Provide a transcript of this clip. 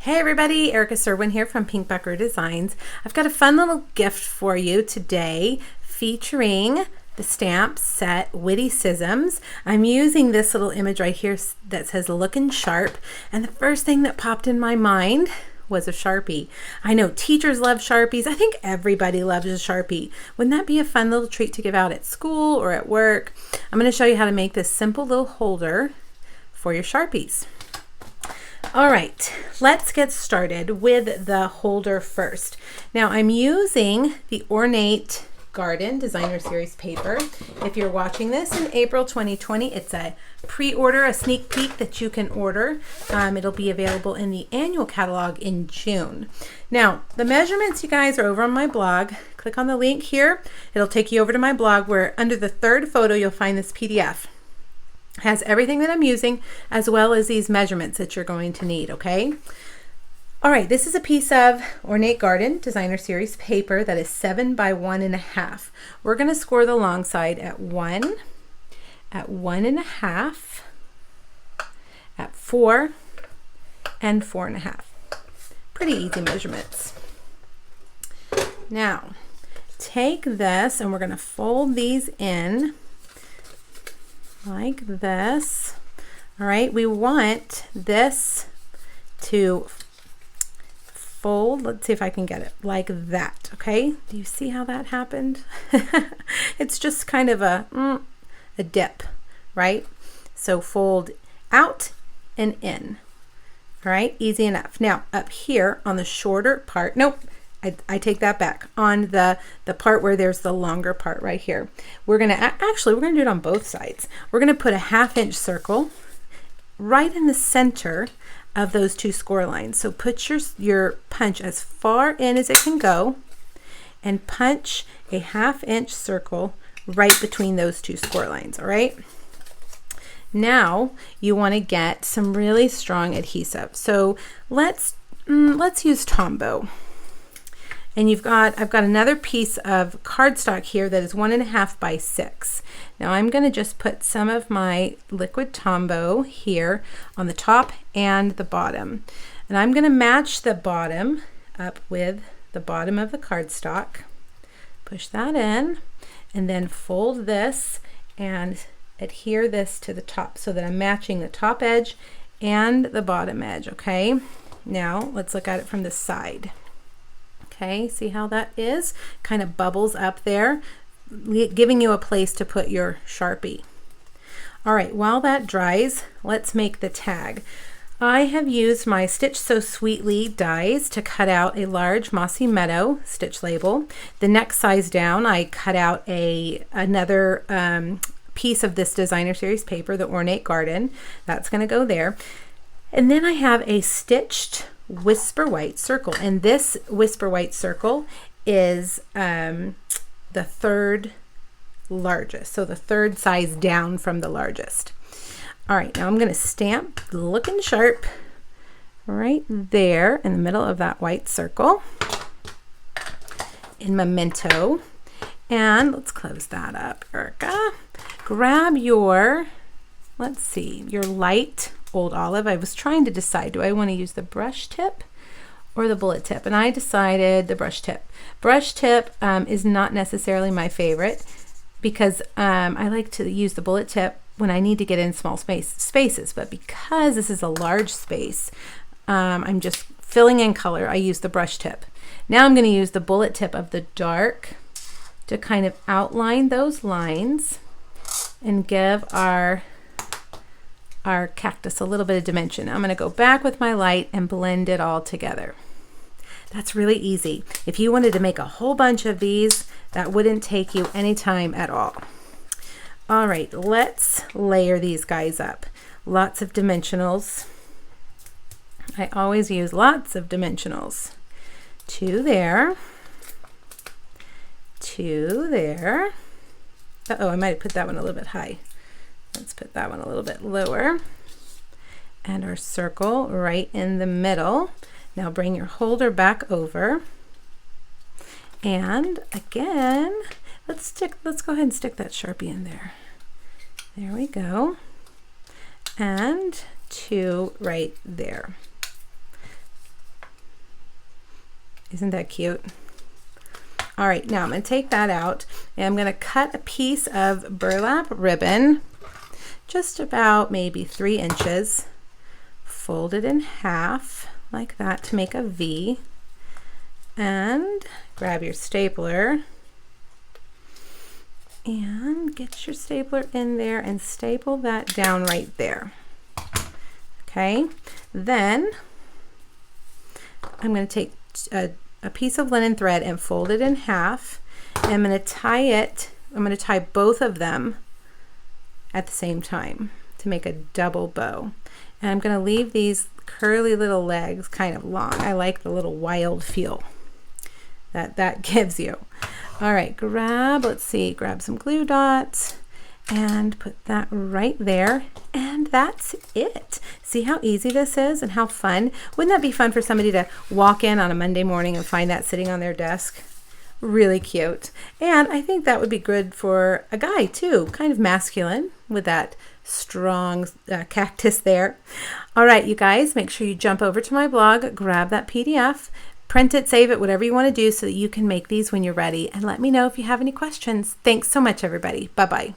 Hey everybody, Erica Serwin here from Pink Buckaroo Designs. I've got a fun little gift for you today featuring the stamp set Witty-cisims. I'm using this little image right here that says lookin' sharp, and the first thing that popped in my mind was a Sharpie. I know teachers love Sharpies. I think everybody loves a Sharpie. Wouldn't that be a fun little treat to give out at school or at work? I'm going to show you how to make this simple little holder for your Sharpies. All right, let's get started with the holder first. Now I'm using the Ornate Garden Designer Series paper. If you're watching this in April 2020, it's a pre-order, a sneak peek that you can order. It'll be available in the annual catalog in June. Now, the measurements, you guys, are over on my blog. Click on the link here. It'll take you over to my blog where under the third photo, you'll find this PDF. Has everything that I'm using as well as these measurements that you're going to need, okay? All right, this is a piece of Ornate Garden Designer Series paper that is 7 by 1.5. We're going to score the long side at 1, at 1.5, at 4, and 4.5. Pretty easy measurements. Now, take this and we're going to fold these in like this. All right, we want this to fold, let's see if I can get it, like that, okay? Do you see how that happened? It's just kind of a dip, right? So fold out and in, all right? Easy enough. Now, up here on the shorter part, nope, I take that back. On the part where there's the longer part right here, we're gonna actually we're gonna do it on both sides. We're gonna put a 1/2 inch circle right in the center of those two score lines. So put your punch as far in as it can go and punch a 1/2 inch circle right between those two score lines. All right. Now you want to get some really strong adhesive. So let's use Tombow. And I've got another piece of cardstock here that is 1.5 by 6. Now I'm going to just put some of my liquid Tombow here on the top and the bottom. And I'm going to match the bottom up with the bottom of the cardstock. Push that in and then fold this and adhere this to the top so that I'm matching the top edge and the bottom edge, okay? Now let's look at it from the side. Okay, see how that is? Kind of bubbles up there, giving you a place to put your Sharpie. All right, while that dries, let's make the tag. I have used my Stitch So Sweetly dies to cut out a large Mossy Meadow stitch label. The next size down, I cut out another piece of this Designer Series paper, the Ornate Garden. That's going to go there. And then I have a stitched Whisper White circle, and this Whisper White circle is the third largest, so the third size down from the largest. All right, now I'm going to stamp looking sharp right there in the middle of that white circle in Memento. And let's close that up, Erica. Grab your, let's see, your light Old Olive. I was trying to decide, do I want to use the brush tip or the bullet tip? And I decided the brush tip. Brush tip is not necessarily my favorite because I like to use the bullet tip when I need to get in small spaces. But because this is a large space, I'm just filling in color, I use the brush tip. Now I'm going to use the bullet tip of the dark to kind of outline those lines and give our cactus a little bit of dimension. I'm going to go back with my light and blend it all together. That's really easy. If you wanted to make a whole bunch of these, that wouldn't take you any time at all. All right, let's layer these guys up. Lots of dimensionals. I always use lots of dimensionals. 2 there, 2 there. Uh-oh, I might have put that one a little bit high. Let's put that one a little bit lower. And our circle right in the middle. Now bring your holder back over. And again, let's go ahead and stick that Sharpie in there. There we go. And 2 right there. Isn't that cute? All right, now I'm going to take that out and I'm going to cut a piece of burlap ribbon, just about maybe 3 inches, fold it in half like that to make a V, and grab your stapler and get your stapler in there and staple that down right there. Okay, then I'm going to take a piece of linen thread and fold it in half. And I'm going to tie it, I'm going to tie both of them at the same time to make a double bow. And I'm going to leave these curly little legs kind of long. I like the little wild feel that gives you. All right, grab some glue dots and put that right there, and that's it. See how easy this is and how fun? Wouldn't that be fun for somebody to walk in on a Monday morning and find that sitting on their desk? Really cute. And I think that would be good for a guy too, kind of masculine with that strong cactus there. All right, you guys, make sure you jump over to my blog, grab that PDF, print it, save it, whatever you want to do so that you can make these when you're ready. And let me know if you have any questions. Thanks so much, everybody. Bye-bye.